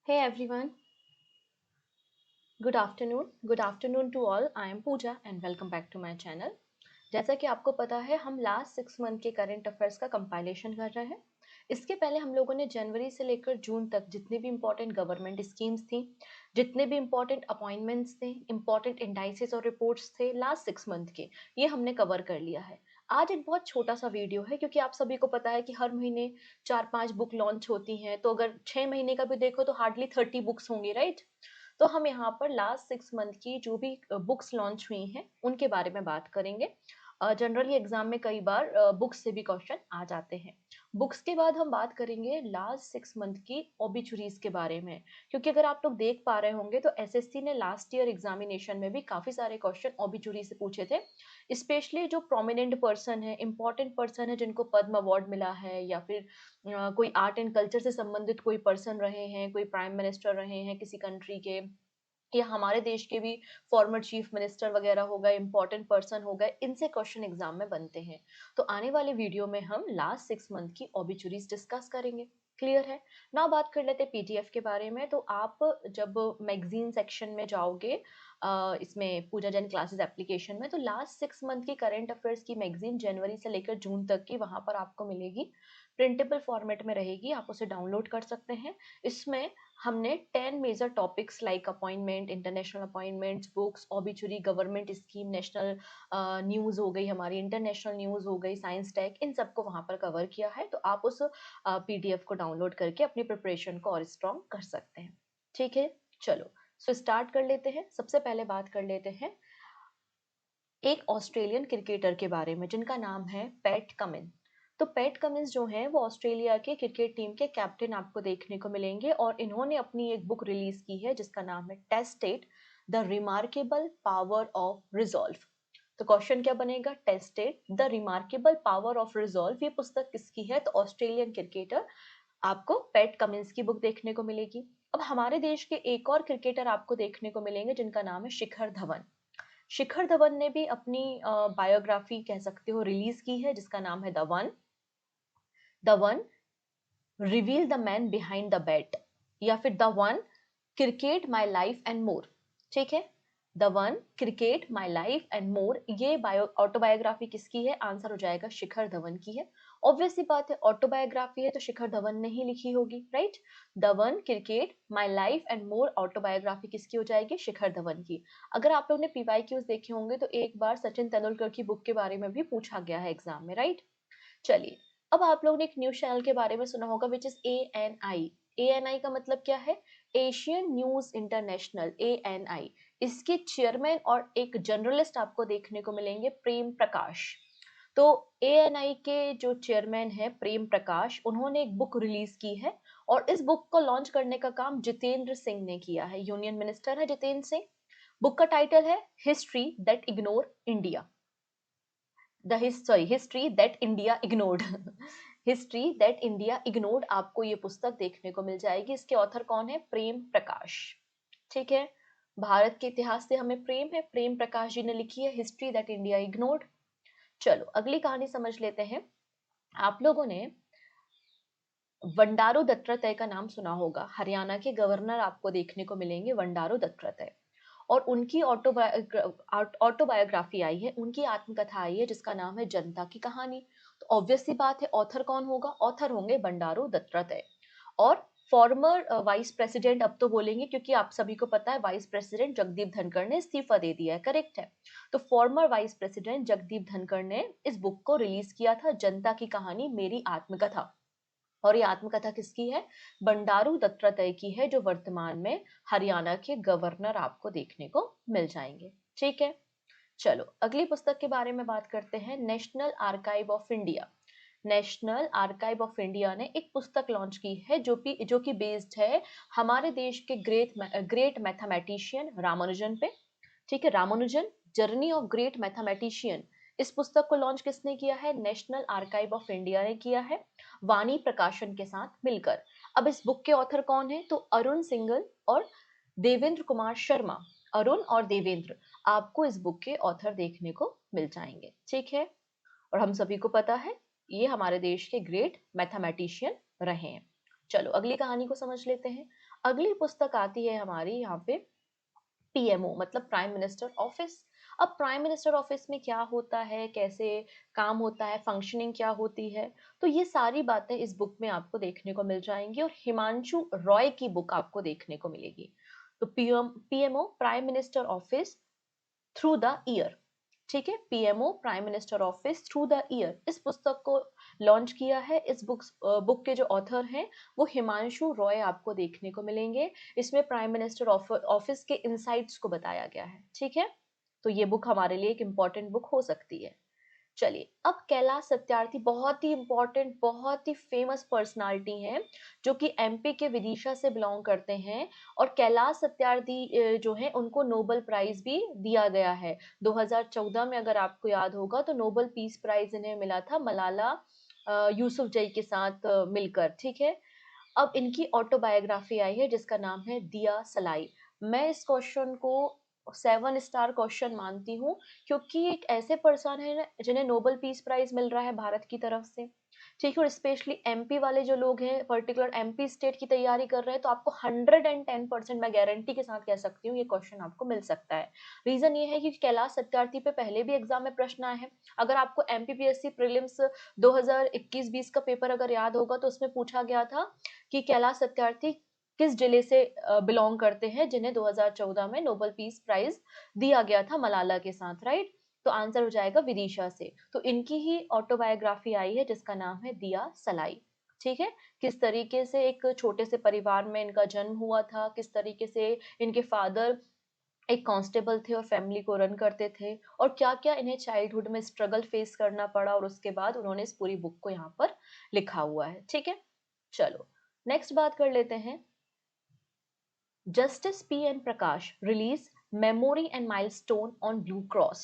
Hey everyone, good afternoon to all. I am Pooja and welcome back to my channel. जैसा कि आपको पता है हम लास्ट 6 मंथ के करंट अफेयर्स का कंपाइलेशन कर रहे हैं। इसके पहले हम लोगों ने जनवरी से लेकर जून तक जितने भी इम्पोर्टेंट गवर्नमेंट स्कीम्स थी, जितने भी इम्पोर्टेंट अपॉइंटमेंट्स थे, इम्पोर्टेंट इंडाइसेस और रिपोर्ट्स थे लास्ट 6 मंथ के, ये हमने कवर कर लिया है। आज एक बहुत छोटा सा वीडियो है क्योंकि आप सभी को पता है कि हर महीने 4-5 बुक लॉन्च होती हैं, तो अगर 6 महीने का भी देखो तो हार्डली 30 बुक्स होंगी, राइट? तो हम यहाँ पर लास्ट 6 मंथ की जो भी बुक्स लॉन्च हुई हैं उनके बारे में बात करेंगे। जनरली एग्जाम में कई बार बुक्स से भी क्वेश्चन आ जाते हैं। बुक्स के बाद हम बात करेंगे लास्ट 6 मंथ की ओबिचुरीज के बारे में, क्योंकि अगर आप लोग देख पा रहे होंगे तो एसएससी ने लास्ट ईयर एग्जामिनेशन में भी काफी सारे क्वेश्चन ओबिचुरी से पूछे थे। स्पेशली जो प्रोमिनेंट पर्सन है, इंपॉर्टेंट पर्सन है जिनको पद्म अवार्ड मिला है, या फिर कोई आर्ट एंड कल्चर से संबंधित कोई पर्सन रहे हैं, कोई प्राइम मिनिस्टर रहे हैं किसी कंट्री के, या हमारे देश के भी फॉर्मर चीफ मिनिस्टर वगैरह हो गए, इंपॉर्टेंट पर्सन हो गए, इनसे क्वेश्चन एग्जाम में बनते हैं। तो आने वाले वीडियो में हम लास्ट 6 मंथ की ओबिचुरीज डिस्कस करेंगे। क्लियर है ना? बात कर लेते पीडीएफ के बारे में। तो आप जब मैगजीन सेक्शन में जाओगे, इसमें पूजा जैन क्लासेस एप्लीकेशन में, तो लास्ट 6 मंथ की करंट अफेयर्स की मैगजीन जनवरी से लेकर जून तक की वहां पर आपको मिलेगी। प्रिंटेबल फॉर्मेट में रहेगी, आप उसे डाउनलोड कर सकते हैं। इसमें हमने 10 major topics like appointment, international appointments, books, obituary, government scheme, national news हो गई, हमारी इंटरनेशनल न्यूज़ हो गई, साइंस टेक, इन सबको वहाँ पर कवर किया है। तो आप उस पीडीएफ को डाउनलोड करके अपनी प्रिपरेशन को और स्ट्रॉन्ग कर सकते हैं। ठीक है, चलो सो स्टार्ट कर लेते हैं। सबसे पहले बात कर लेते हैं एक ऑस्ट्रेलियन क्रिकेटर के बारे में जिनका नाम है पैट कमिंस। तो पैट कमिंस जो हैं वो ऑस्ट्रेलिया के क्रिकेट टीम के कैप्टन आपको देखने को मिलेंगे, और इन्होंने अपनी एक बुक रिलीज की है जिसका नाम है tested the remarkable power of resolve. तो क्वेश्चन क्या बनेगा? Tested the remarkable power of resolve, ये पुस्तक किसकी है? तो ऑस्ट्रेलियन क्रिकेटर आपको पैट कमिंस की बुक देखने को मिलेगी। अब हमारे देश के एक और क्रिकेटर आपको देखने को मिलेंगे जिनका नाम है शिखर धवन। शिखर धवन ने भी अपनी बायोग्राफी कह सकते हो रिलीज की है जिसका नाम है the one reveal the man behind the bat, या फिर the one cricket my life and more. ठीक है, the one cricket my life and more, ये बायो ऑटोबायोग्राफी किसकी है? आंसर हो जाएगा शिखर धवन की है। ऑब्वियस सी बात है, ऑटोबायोग्राफी है तो शिखर धवन ने ही लिखी होगी, right? The one cricket my life and more autobiography किसकी हो जाएगी? शिखर धवन की। अगर आप लोग ने पीवाईक्यूज देखे होंगे तो एक बार सचिन तेंदुलकर की बुक के बारे में भी पूछा गया है एग्जाम में, राइट? चलिए, अब आप लोगों ने एक न्यूज चैनल के बारे में सुना होगा विच इज ANI। ANI का मतलब क्या है? Asian news international, ANI। इसके चेयरमैन और एक जर्नलिस्ट आपको देखने को मिलेंगे, प्रेम प्रकाश। तो ANI के जो चेयरमैन है प्रेम प्रकाश, उन्होंने एक बुक रिलीज की है, और इस बुक को लॉन्च करने का काम जितेंद्र सिंह ने किया है, यूनियन मिनिस्टर है जितेंद्र सिंह। बुक का टाइटल है history that ignore India, history that India ignored. History that India ignored, आपको ये पुस्तक देखने को मिल जाएगी। इसके ऑथर कौन है? प्रेम प्रकाश। ठीक है, भारत के इतिहास से हमें प्रेम है, प्रेम प्रकाश जी ने लिखी है हिस्ट्री दैट इंडिया इग्नोर्ड। चलो अगली कहानी समझ लेते हैं। आप लोगों ने बंडारू दत्तात्रेय का नाम सुना होगा, हरियाणा के गवर्नर आपको देखने को मिलेंगे बंडारू दत्तात्रेय, और उनकी ऑटोबायोग्राफी आई है, उनकी आत्मकथा आई है जिसका नाम है जनता की कहानी। तो ऑब्वियस सी बात है, ऑथर कौन होगा? ऑथर होंगे बंडारू दत्तात्रेय। और फॉर्मर वाइस प्रेसिडेंट अब तो बोलेंगे क्योंकि आप सभी को पता है वाइस प्रेसिडेंट जगदीप धनखड़ ने इस्तीफा दे दिया है, करेक्ट है? तो farmer vice president Jagdeep Dhankhar ने इस बुक को रिलीज किया था, जनता की कहानी मेरी आत्मकथा। और ये आत्मकथा किसकी है? बंडारू दत्तात्रेय की है, जो वर्तमान में हरियाणा के गवर्नर आपको देखने को मिल जाएंगे। ठीक है, चलो अगली पुस्तक के बारे में बात करते हैं। National archive of India. National archive of India ने एक पुस्तक लॉन्च की है जो कि बेस्ड है हमारे देश के ग्रेट मैथमेटिशियन रामानुजन पे। ठीक है, Ramanujan journey of great mathematician, इस पुस्तक को लॉन्च किसने किया है? नेशनल आर्काइव ऑफ इंडिया ने किया है, वाणी प्रकाशन के साथ मिलकर। अब इस बुक के ऑथर कौन है? तो अरुण सिंघल और देवेंद्र कुमार शर्मा। अरुण और देवेंद्र आपको इस बुक के ऑथर देखने को मिल जाएंगे। ठीक है, और हम सभी को पता है ये हमारे देश के ग्रेट मैथमेटिशियन रहे हैं। चलो अगली कहानी को समझ लेते हैं। अगली पुस्तक आती है हमारी यहाँ पे पीएमओ मतलब प्राइम मिनिस्टर ऑफिस। अब प्राइम मिनिस्टर ऑफिस में क्या होता है, कैसे काम होता है, फंक्शनिंग क्या होती है, तो ये सारी बातें इस बुक में आपको देखने को मिल जाएंगी और हिमांशु रॉय की बुक आपको देखने को मिलेगी। तो PMO prime minister office through the year, ठीक है, PMO prime minister office through the year, इस पुस्तक को लॉन्च किया है। इस बुक के जो ऑथर हैं वो हिमांशु रॉय आपको देखने को मिलेंगे। इसमें प्राइम मिनिस्टर ऑफिस के इनसाइट्स को बताया गया है, ठीक है। तो ये बुक हमारे लिए एक इम्पॉर्टेंट बुक हो सकती है। चलिए अब कैलाश सत्यार्थी बहुत ही इंपॉर्टेंट, बहुत ही फेमस पर्सनालिटी हैं जो कि एमपी के विदिशा से बिलोंग करते हैं। और कैलाश सत्यार्थी जो है उनको नोबेल प्राइज भी दिया गया है 2014 में, अगर आपको याद होगा तो नोबेल पीस प्राइज इन्हें मिला था मलाला यूसुफजई के साथ मिलकर, ठीक है। अब इनकी ऑटोबायोग्राफी आई है जिसका नाम है दिया सलाई। मैं इस क्वेश्चन को 7 स्टार क्वेश्चन मानती हूँ, क्योंकि एक ऐसे पर्सन है जिन्हें नोबेल पीस प्राइज मिल रहा है भारत की तरफ से, ठीक है। और स्पेशली एमपी वाले जो लोग हैं, पर्टिकुलर एमपी स्टेट की तैयारी कर रहे हैं, तो आपको 110% मैं गारंटी के साथ कह सकती हूँ ये क्वेश्चन आपको मिल सकता है। रीजन ये है कि कैलाश सत्यार्थी पे पहले भी एग्जाम में प्रश्न आए हैं। अगर आपको एमपीपीएससी प्रीलिम्स 2021-20 का पेपर अगर याद होगा तो उसमें पूछा गया था कि कैलाश सत्यार्थी किस जिले से बिलोंग करते हैं जिन्हें 2014 में नोबेल पीस प्राइज दिया गया था मलाला के साथ, राइट। तो आंसर हो जाएगा विदिशा से। तो इनकी ही ऑटोबायोग्राफी आई है जिसका नाम है दिया सलाई, ठीक है। किस तरीके से एक छोटे से परिवार में इनका जन्म हुआ था, किस तरीके से इनके फादर एक कांस्टेबल थे और फैमिली को रन करते थे, और क्या क्या इन्हें चाइल्डहुड में स्ट्रगल फेस करना पड़ा, और उसके बाद उन्होंने इस पूरी बुक को यहाँ पर लिखा हुआ है, ठीक है। चलो नेक्स्ट बात कर लेते हैं। Justice P N Prakash release memory and milestone on blue cross.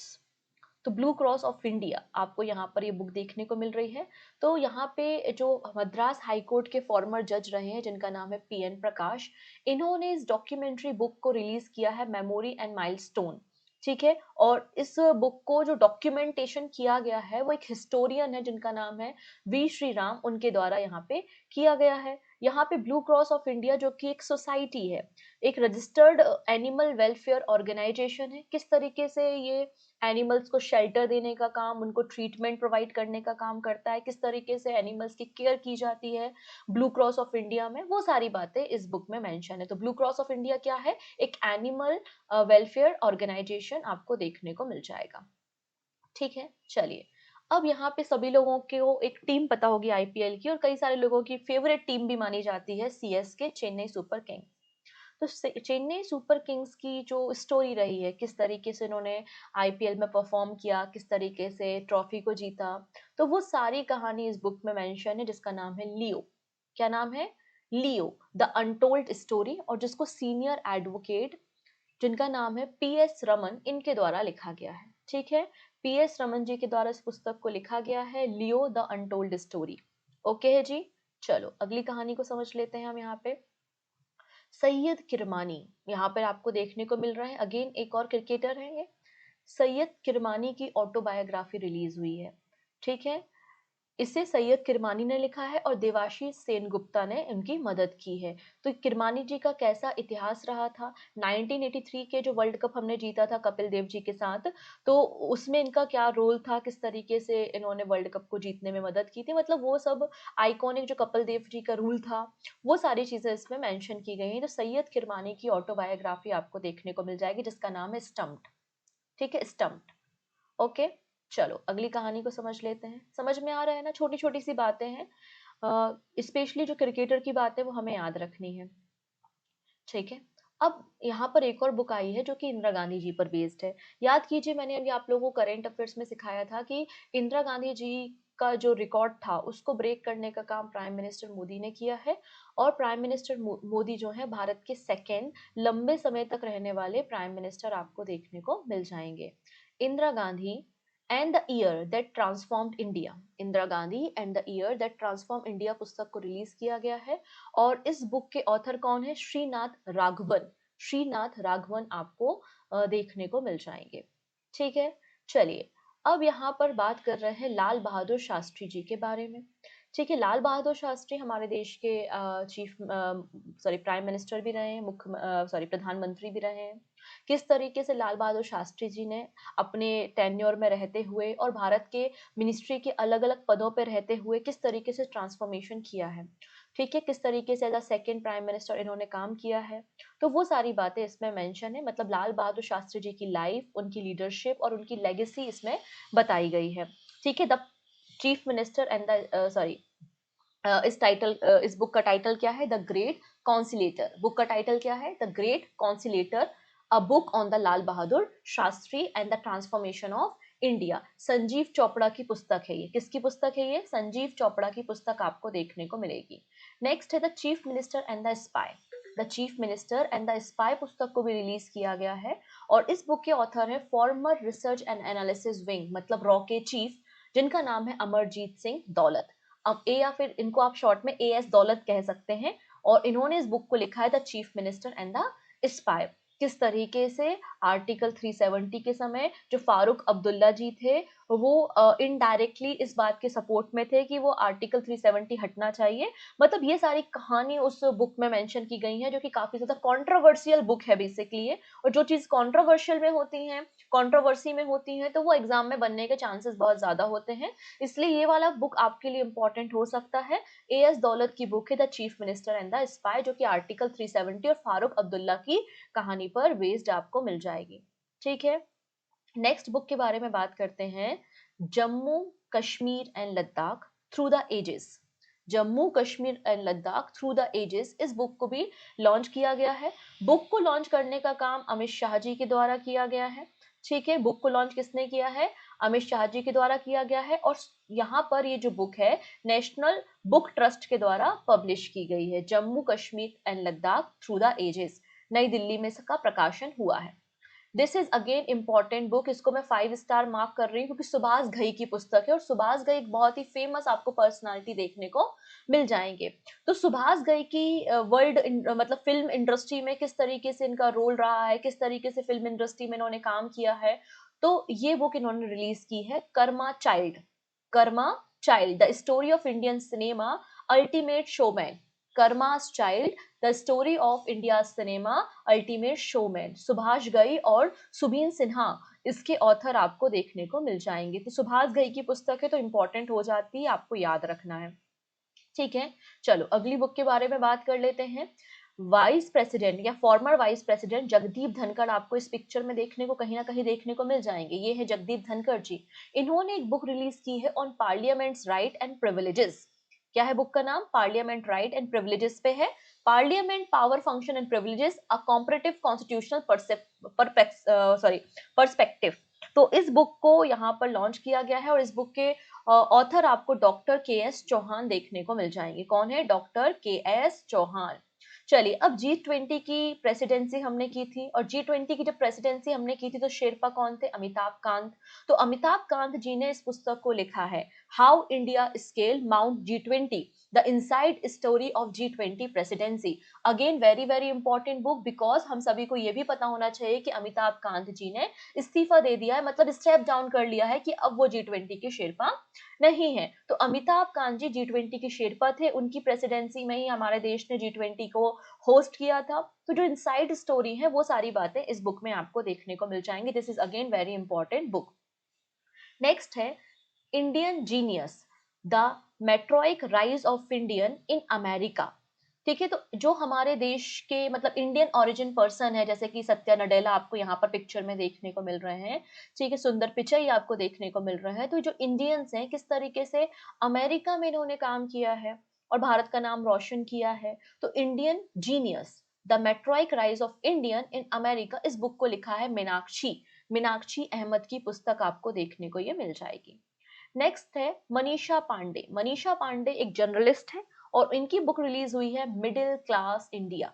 तो ब्लू क्रॉस ऑफ इंडिया आपको यहाँ पर ये बुक देखने को मिल रही है। तो यहाँ पे जो मद्रास हाई कोर्ट के फॉर्मर जज रहे हैं जिनका नाम है पी एन प्रकाश, इन्होंने इस डॉक्यूमेंट्री बुक को रिलीज किया है मेमोरी एंड माइलस्टोन, ठीक है। और इस बुक को जो डॉक्यूमेंटेशन किया गया है वो एक हिस्टोरियन है जिनका नाम है वी श्री राम, उनके द्वारा यहाँ पे किया गया है। यहाँ पे ब्लू क्रॉस ऑफ इंडिया जो कि एक सोसाइटी है, एक रजिस्टर्ड एनिमल वेलफेयर ऑर्गेनाइजेशन है, किस तरीके से ये एनिमल्स को शेल्टर देने का काम, उनको ट्रीटमेंट प्रोवाइड करने का काम करता है, किस तरीके से एनिमल्स की केयर की जाती है ब्लू क्रॉस ऑफ इंडिया में, वो सारी बातें इस बुक में मेंशन है। तो ब्लू क्रॉस ऑफ इंडिया क्या है, एक एनिमल वेलफेयर ऑर्गेनाइजेशन आपको देखने को मिल जाएगा, ठीक है। चलिए अब यहाँ पे सभी लोगों को एक टीम पता होगी आईपीएल की, और कई सारे लोगों की फेवरेट टीम भी मानी जाती है सीएसके, चेन्नई सुपर किंग्स। तो चेन्नई सुपर किंग्स की जो स्टोरी रही है, किस तरीके से उन्होंने आईपीएल में परफॉर्म किया, किस तरीके से ट्रॉफी को जीता, तो वो सारी कहानी इस बुक में मेंशन है जिसका नाम है लियो। क्या नाम है, लियो द अनटोल्ड स्टोरी, और जिसको सीनियर एडवोकेट जिनका नाम है पीएस रमन, इनके द्वारा लिखा गया है, ठीक है। पीएस रमन जी के द्वारा इस पुस्तक को लिखा गया है, Leo the untold story. Okay है जी। चलो अगली कहानी को समझ लेते हैं हम यहाँ पे। सैयद किरमानी यहाँ पर आपको देखने को मिल रहा है, अगेन एक और क्रिकेटर है ये। सैयद किरमानी की ऑटोबायोग्राफी रिलीज हुई है, ठीक है। इसे सैयद किरमानी ने लिखा है और देवाशीष सेनगुप्ता ने उनकी मदद की है। तो किरमानी जी का कैसा इतिहास रहा था, 1983 के जो वर्ल्ड कप हमने जीता था कपिल देव जी के साथ, तो उसमें इनका क्या रोल था, किस तरीके से इन्होंने वर्ल्ड कप को जीतने में मदद की थी, मतलब वो सब आइकॉनिक जो कपिल देव जी का रूल था, वो सारी चीजें इसमें मेंशन की गई हैं। तो सैयद किरमानी की ऑटोबायोग्राफी आपको देखने को मिल जाएगी जिसका नाम है स्टम्प्ड, ठीक है, स्टम्प्ड। ओके। चलो अगली कहानी को समझ लेते हैं। समझ में आ रहा है ना, छोटी छोटी सी बातें हैं, स्पेशली जो क्रिकेटर की बात है वो हमें याद रखनी है, ठीक है। अब यहाँ पर एक और बुक आई है जो कि इंदिरा गांधी जी पर बेस्ड है। याद कीजिए मैंने अभी आप लोगों को करंट अफेयर्स में सिखाया था कि इंदिरा गांधी जी का जो रिकॉर्ड था उसको ब्रेक करने का काम प्राइम मिनिस्टर मोदी ने किया है। और प्राइम मिनिस्टर मोदी जो है भारत के सेकेंड लंबे समय तक रहने वाले प्राइम मिनिस्टर आपको देखने को मिल जाएंगे। Indira Gandhi and the year that transformed India, Indira Gandhi and the year that transform India पुस्तक को रिलीज किया गया है। और इस बुक के ऑथर कौन है, श्रीनाथ राघवन, श्रीनाथ राघवन आपको देखने को मिल जाएंगे, ठीक है। चलिए अब यहाँ पर बात कर रहे हैं लाल बहादुर शास्त्री जी के बारे में। ठीक है, लाल बहादुर शास्त्री हमारे देश के प्राइम मिनिस्टर भी रहे हैं, प्रधानमंत्री भी रहे हैं। किस तरीके से लाल बहादुर शास्त्री जी ने अपने टेन्योर में रहते हुए और भारत के मिनिस्ट्री के अलग-अलग पदों पे रहते हुए किस तरीके से ट्रांसफॉर्मेशन किया है, ठीक है? किस तरीके से as a second prime minister इन्होंने काम किया है, तो वो सारी बातें इसमें मेंशन है। मतलब लाल बहादुर शास्त्री जी की लाइफ, उनकी लीडरशिप और उनकी लेगेसी इसमें बताई गई है, ठीक है? द चीफ मिनिस्टर एंड इस बुक का टाइटल क्या है? The great conciliator. बुक का टाइटल क्या है? The great conciliator, a book on the Lal Bahadur Shastri and the transformation of India. Sanjeev Chopra की पुस्तक है ये। किसकी पुस्तक है ये? संजीव चोपड़ा की पुस्तक आपको देखने को मिलेगी। नेक्स्ट है the chief minister and the spy. The chief minister and the spy पुस्तक को भी रिलीज किया गया है और इस बुक के ऑथर है farmer research and analysis wing, मतलब रॉ के चीफ, जिनका नाम है अमरजीत सिंह दौलत। अब ए या फिर इनको आप शॉर्ट में ए एस दौलत कह सकते हैं। और इन्होंने इस बुक को लिखा है the chief minister and the spy. किस तरीके से आर्टिकल 370 के समय जो फारूक अब्दुल्ला जी थे वो इनडायरेक्टली इस बात के सपोर्ट में थे कि वो आर्टिकल 370 हटना चाहिए। मतलब ये सारी कहानी उस बुक में मेंशन की गई है, जो कि काफी ज्यादा कंट्रोवर्शियल बुक है बेसिकली ये। और जो चीज कंट्रोवर्शियल में होती है, कंट्रोवर्सी में होती है, तो वो एग्जाम में बनने के चांसेस बहुत ज्यादा होते हैं। इसलिए ये वाला बुक आपके लिए इंपॉर्टेंट हो सकता है। ए एस दौलत की बुक है the chief minister and the spy, जो कि आर्टिकल 370 और फारूक अब्दुल्ला की कहानी पर बेस्ड आपको मिल जाएगी, ठीक है? नेक्स्ट बुक के बारे में बात करते हैं, Jammu Kashmir and Ladakh through the ages. Jammu Kashmir and Ladakh through the ages, इस बुक को भी लॉन्च किया गया है। बुक को लॉन्च करने का काम अमित शाह जी के द्वारा किया गया है, ठीक है? बुक को लॉन्च किसने किया है? अमित शाह जी के द्वारा किया गया है। और यहाँ पर ये जो बुक है नेशनल बुक ट्रस्ट के द्वारा पब्लिश की गई है। Jammu Kashmir and Ladakh through the ages नई दिल्ली में इसका प्रकाशन हुआ है। This is again important book. इसको मैं 5 स्टार मार्क कर रही हूँ क्योंकि सुभाष घई की पुस्तक है और सुभाष घई एक बहुत ही फेमस आपको पर्सनालिटी देखने को मिल जाएंगे। तो सुभाष घई की वर्ल्ड मतलब फिल्म इंडस्ट्री में किस तरीके से इनका रोल रहा है, किस तरीके से फिल्म इंडस्ट्री में इन्होंने काम किया है, तो ये बुक इन्होंने रिलीज की है, Karma child. Karma child, the story of Indian cinema, ultimate showman. Karmas child, the story of India cinema, ultimate showman. Subhash Ghai और सुबीन सिन्हा इसके ऑथर आपको देखने को मिल जाएंगे। तो सुभाष घई की पुस्तक है तो इंपॉर्टेंट हो जाती है, आपको याद रखना है, ठीक है? चलो अगली बुक के बारे में बात कर लेते हैं। वाइस प्रेसिडेंट या farmer vice president Jagdeep Dhankhar आपको इस पिक्चर में देखने को कहीं ना कहीं देखने को मिल जाएंगे। ये है जगदीप धनखड़ जी। इन्होंने एक बुक रिलीज की है on parliaments right and privileges. क्या है बुक का नाम? पार्लियामेंट राइट एंड प्रिविलेजेस पे है। Parliament power function and privileges, a comparative constitutional perspective. तो इस बुक को यहाँ पर लॉन्च किया गया है और इस बुक के ऑथर आपको डॉक्टर के एस चौहान देखने को मिल जाएंगे। कौन है? डॉक्टर के एस चौहान। चलिए, अब G20 की प्रेसिडेंसी हमने की थी और G20 की जब प्रेसिडेंसी हमने की थी तो शेरपा कौन थे? अमिताभ कांत। तो अमिताभ कांत जी ने इस पुस्तक को लिखा है, how India scale mount G20, the inside story of G20 presidency. Again very very important book, because हम सभी को यह भी पता होना चाहिए कि अमिताभ कांत जी ने इस्तीफा दे दिया है, मतलब स्टेप डाउन कर लिया है कि अब वो G20 के शेरपा नहीं है। तो अमिताभ कांत जी G20 के शेरपा थे, उनकी प्रेसिडेंसी में ही हमारे देश ने G20 को होस्ट किया था। तो जो इनसाइड स्टोरी है वो सारी बातें इस बुक में आपको देखने को मिल जाएंगी। This is again very important book. Next है Indian genius, the meteoric rise of Indian in America. ठीक है, तो जो हमारे देश के मतलब इंडियन ओरिजिन पर्सन है, जैसे कि सत्या नडेला आपको यहाँ पर पिक्चर में देखने को मिल रहे हैं, ठीक है, सुंदर पिचाई आपको देखने को मिल रहा है। तो जो इंडियंस हैं किस तरीके से अमेरिका में इन्होंने काम किया है और भारत का नाम रोशन किया है। तो Indian genius, the meteoric rise of Indian in America, इस बुक को लिखा है मीनाक्षी, मीनाक्षी अहमद की पुस्तक आपको देखने को ये मिल जाएगी। नेक्स्ट है मनीषा पांडे। मनीषा पांडे एक जर्नलिस्ट है और इनकी बुक रिलीज हुई है middle Claas India.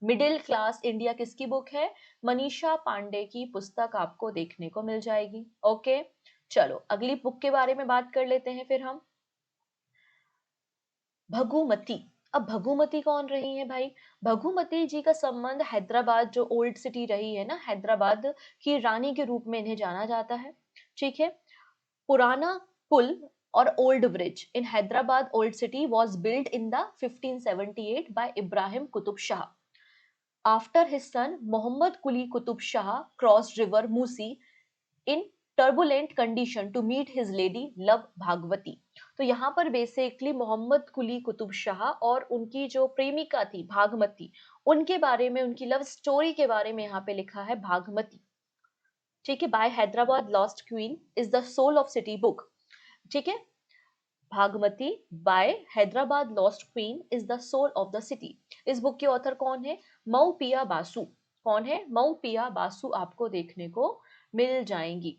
Middle Claas India किसकी बुक है? मनीषा पांडे की पुस्तक आपको देखने को मिल जाएगी। ओके, चलो अगली बुक के बारे में बात कर लेते हैं फिर हम। भगुमती। अब भगुमती कौन रही है भाई? भगुमती जी का संबंध हैदराबाद, जो ओल्ड सिटी रही है ना, हैदराबाद की रानी के रूप में इन्हें जाना जाता है, ठीक है। पुराना पुल और old bridge in Hyderabad old city was built in the 1578 by Ibrahim Qutub Shah. After his son Muhammad Quli Qutub Shah crossed river Musi in turbulent condition to meet his lady love भागवती. तो यहाँ पर basically Mohammad कुली कुतुब शाह और उनकी जो प्रेमिका थी भागमती, उनके बारे में, उनकी लव स्टोरी के बारे में यहाँ पे लिखा है भागमती. ठीक है. By Hyderabad lost queen is the soul of city book. ठीक है. Bhagmati by Hyderabad lost queen is the soul of the city. इस बुक के ऑथर कौन है? मऊ पिया बासु. कौन है? मऊ पिया बासु आपको देखने को मिल जाएंगी.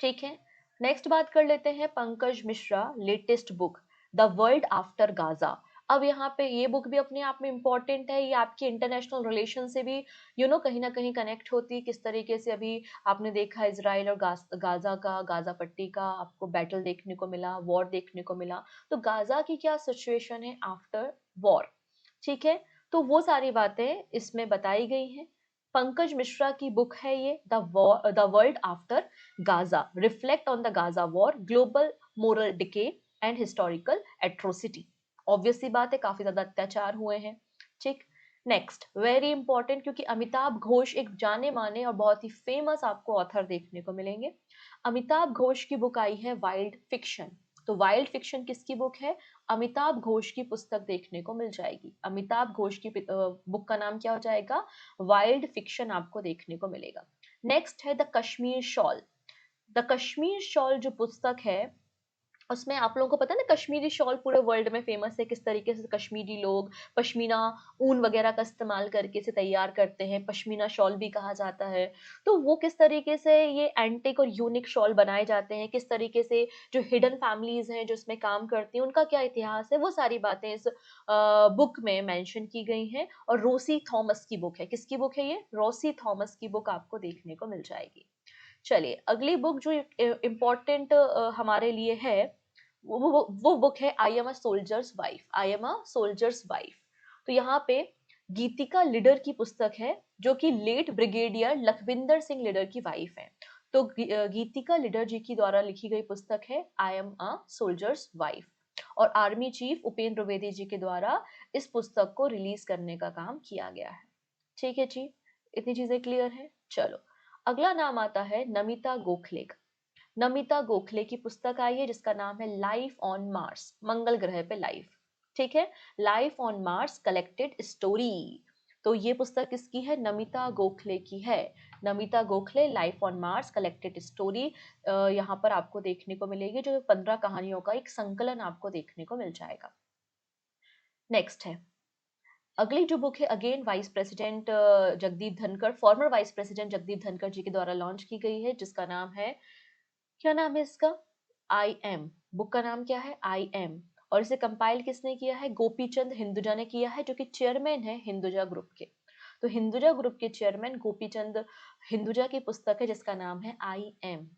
ठीक है. नेक्स्ट बात कर लेते हैं Pankaj Mishra latest book the world after Gaza. अब यहाँ पे ये बुक भी अपने आप में इम्पोर्टेंट है. ये आपके इंटरनेशनल रिलेशन से भी कहीं ना कहीं कनेक्ट होती है. किस तरीके से अभी आपने देखा इजराइल और गाजा का, गाजा पट्टी का आपको बैटल देखने को मिला, वॉर देखने को मिला. तो गाजा की क्या सिचुएशन है आफ्टर वॉर. ठीक है. तो वो सारी बातें इसमें बताई गई हैं. पंकज मिश्रा की बुक है ये the world after Gaza, reflect on the Gaza war, global moral decay and historical atrocity. Obviously बात है, काफी ज्यादा अत्याचार हुए हैं. ठीक. नेक्स्ट वेरी इंपॉर्टेंट, क्योंकि अमिताभ घोष एक जाने माने और बहुत ही फेमस आपको ऑथर देखने को मिलेंगे. अमिताभ घोष की बुक आई है वाइल्ड फिक्शन. तो वाइल्ड फिक्शन किसकी बुक है? अमिताभ घोष की पुस्तक देखने को मिल जाएगी. अमिताभ घोष की बुक का नाम क्या हो जाएगा? वाइल्ड फिक्शन आपको देखने को मिलेगा. नेक्स्ट है the Kashmir shawl. The Kashmir shawl जो पुस्तक है उसमें आप लोगों को पता है ना, कश्मीरी शॉल पूरे वर्ल्ड में फेमस है. किस तरीके से कश्मीरी लोग पश्मीना ऊन वगैरह का इस्तेमाल करके से तैयार करते हैं. पश्मीना शॉल भी कहा जाता है. तो वो किस तरीके से ये एंटिक और यूनिक शॉल बनाए जाते हैं, किस तरीके से जो हिडन फैमिलीज हैं जो इसमें काम करती हैं उनका क्या इतिहास है, वो सारी बातें इस बुक में मेंशन की गई हैं. और रोसी थॉमस की बुक है. किसकी बुक है ये? रोसी थॉमस की बुक आपको देखने को मिल जाएगी. चलिए अगली बुक जो इम्पोर्टेंट हमारे लिए है वो बुक है I am a soldiers wife. I am a soldiers wife. तो यहाँ पे गीतिका लिडर की पुस्तक है जो कि लेट ब्रिगेडियर लखविंदर सिंह लिडर की वाइफ है. तो गीतिका लिडर जी की द्वारा लिखी गई पुस्तक है I am a soldiers wife. और आर्मी चीफ उपेंद्र द्विवेदी जी के द्वारा इस पुस्तक को रिलीज करने का काम किया गया है. ठीक है जी, इतनी चीजें क्लियर है. चलो अगला नाम आता है नमिता गोखले का. नमिता गोखले की पुस्तक आई है जिसका नाम है लाइफ ऑन मार्स, मंगल ग्रह पे लाइफ. ठीक है. Life on Mars collected story. तो ये पुस्तक किसकी है? नमिता गोखले की है. Namita Gokhale life on Mars collected story यहाँ पर आपको देखने को मिलेगी, जो 15 कहानियों का एक संकलन आपको देखने को मिल जाएगा. नेक्स्ट है अगली जो बुक है again vice president Jagdeep Dhankhar, former vice president Jagdeep Dhankhar ji के द्वारा लॉन्च की गई है, जिसका नाम है, क्या नाम है इसका? I am. बुक का नाम क्या है? I am. और इसे कंपाइल किसने किया है? गोपीचंद हिंदुजा ने किया है, जो कि चेयरमैन है हिंदुजा ग्रुप के. तो हिंदुजा ग्रुप के चेयरमैन गोपीचंद हिंदुजा की पुस्तक है जिसका नाम है आई एम.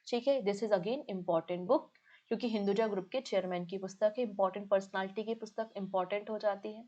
ठीक है. This is again important book, क्योंकि हिंदुजा ग्रुप के चेयरमैन की पुस्तक है. इंपॉर्टेंट पर्सनालिटी की पुस्तक इंपॉर्टेंट हो जाती है.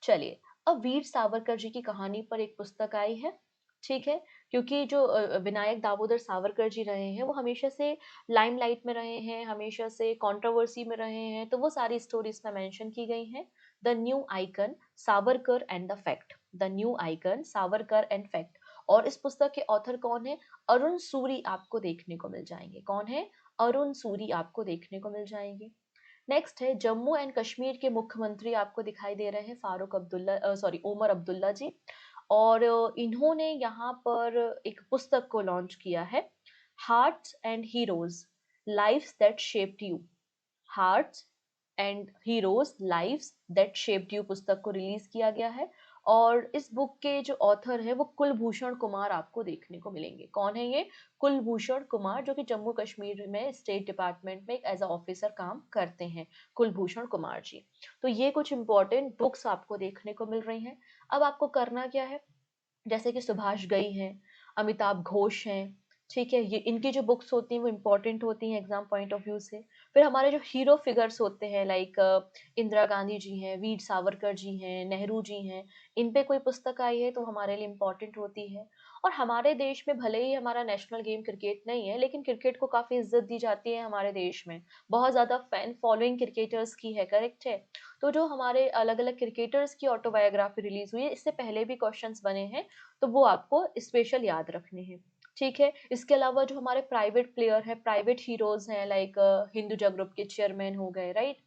चलिए अब वीर सावरकर जी की कहानी पर एक पुस्तक आई है. ठीक है. क्योंकि जो विनायक दामोदर सावरकर जी रहे हैं वो हमेशा से लाइमलाइट में रहे हैं, हमेशा से कंट्रोवर्सी में रहे हैं. तो वो सारी स्टोरीज में मेंशन की गई हैं. The new icon Savarkar and the fact. The new icon Savarkar and fact. और इस पुस्तक के ऑथर कौन है? अरुण सूरी आपको देखने को मिल जाएंगे. कौन है? अरुण सूरी आपको देखने को मिल जाएंगे. नेक्स्ट है जम्मू एंड कश्मीर के मुख्यमंत्री आपको दिखाई दे रहे हैं फारूक अब्दुल्ला, सॉरी ओमर अब्दुल्ला जी. और इन्होंने यहाँ पर एक पुस्तक को लॉन्च किया है, hearts and heroes lifes that shaped you. Hearts and heroes lifes that shaped you पुस्तक को रिलीज किया गया है. और इस बुक के जो ऑथर है वो कुलभूषण कुमार आपको देखने को मिलेंगे. कौन है ये? कुलभूषण कुमार, जो कि जम्मू कश्मीर में स्टेट डिपार्टमेंट में एज अ ऑफिसर काम करते हैं. कुलभूषण कुमार जी. तो ये कुछ इंपॉर्टेंट बुक्स आपको देखने को मिल रही हैं. अब आपको करना क्या है, जैसे कि सुभाष घई हैं, अमिताभ घोष हैं, ठीक है, ये इनकी जो बुक्स होती हैं वो इम्पोर्टेंट होती हैं एग्ज़ाम पॉइंट ऑफ व्यू से। फिर हमारे जो हीरो फिगर्स होते हैं लाइक इंदिरा गांधी जी हैं, वीर सावरकर जी हैं, नेहरू जी हैं, इन पे कोई पुस्तक आई है तो हमारे लिए इम्पोर्टेंट होती है। और हमारे देश में भले ही हमारा नेशनल गेम क्रिकेट नहीं है, लेकिन क्रिकेट को काफ़ी इज़्ज़त दी जाती है हमारे देश में। बहुत ज़्यादा फैन फॉलोइंग क्रिकेटर्स की है, करेक्ट है? तो जो हमारे अलग-अलग क्रिकेटर्स की ऑटोबायोग्राफी रिलीज़ हुई है, इससे पहले भी क्वेश्चंस बने हैं, तो वो आपको स्पेशल याद रखने हैं। ठीक है, इसके अलावा जो हमारे प्राइवेट प्लेयर हैं, प्राइवेट हीरोज़ हैं लाइक हिंदुजा ग्रुप के चेयरमैन हो गए, राइट?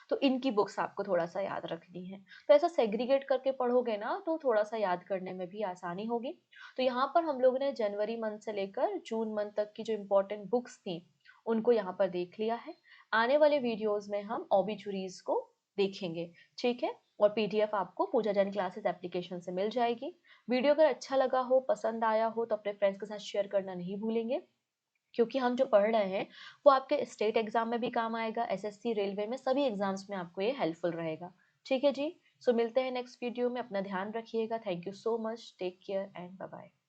तो इनकी बुक्स आपको थोड़ा-सा याद रखनी है। तो ऐसा सेग्रीगेट करके पढ़ोगे ना तो थोड़ा-सा याद करने में भी आसानी होगी। तो यहाँ पर हम लोगों ने जनवरी मंथ से लेकर जून मंथ तक की जो इम्पोर्टेंट बुक्स थी, उनको यहाँ पर देख लिया है। आने वाले वीडियोज़ में हम ओबीचुरीज़ को देखेंगे, ठीक है? और पीडीएफ आपको पूजा जैन क्लासेस एप्लीकेशन से मिल जाएगी। वीडियो अगर अच्छा लगा हो, पसंद आया हो तो अपने फ्रेंड्स के साथ शेयर करना नहीं भूलेंगे, क्योंकि हम जो पढ़ रहे हैं वो आपके स्टेट एग्जाम में भी काम आएगा, एसएससी, रेलवे में सभी एग्जाम्स में आपको ये हेल्पफुल रहेगा। ठीक है जी, सो मिलते हैं नेक्स्ट वीडियो में। अपना ध्यान रखिएगा। Thank you so much. Take care and bye bye.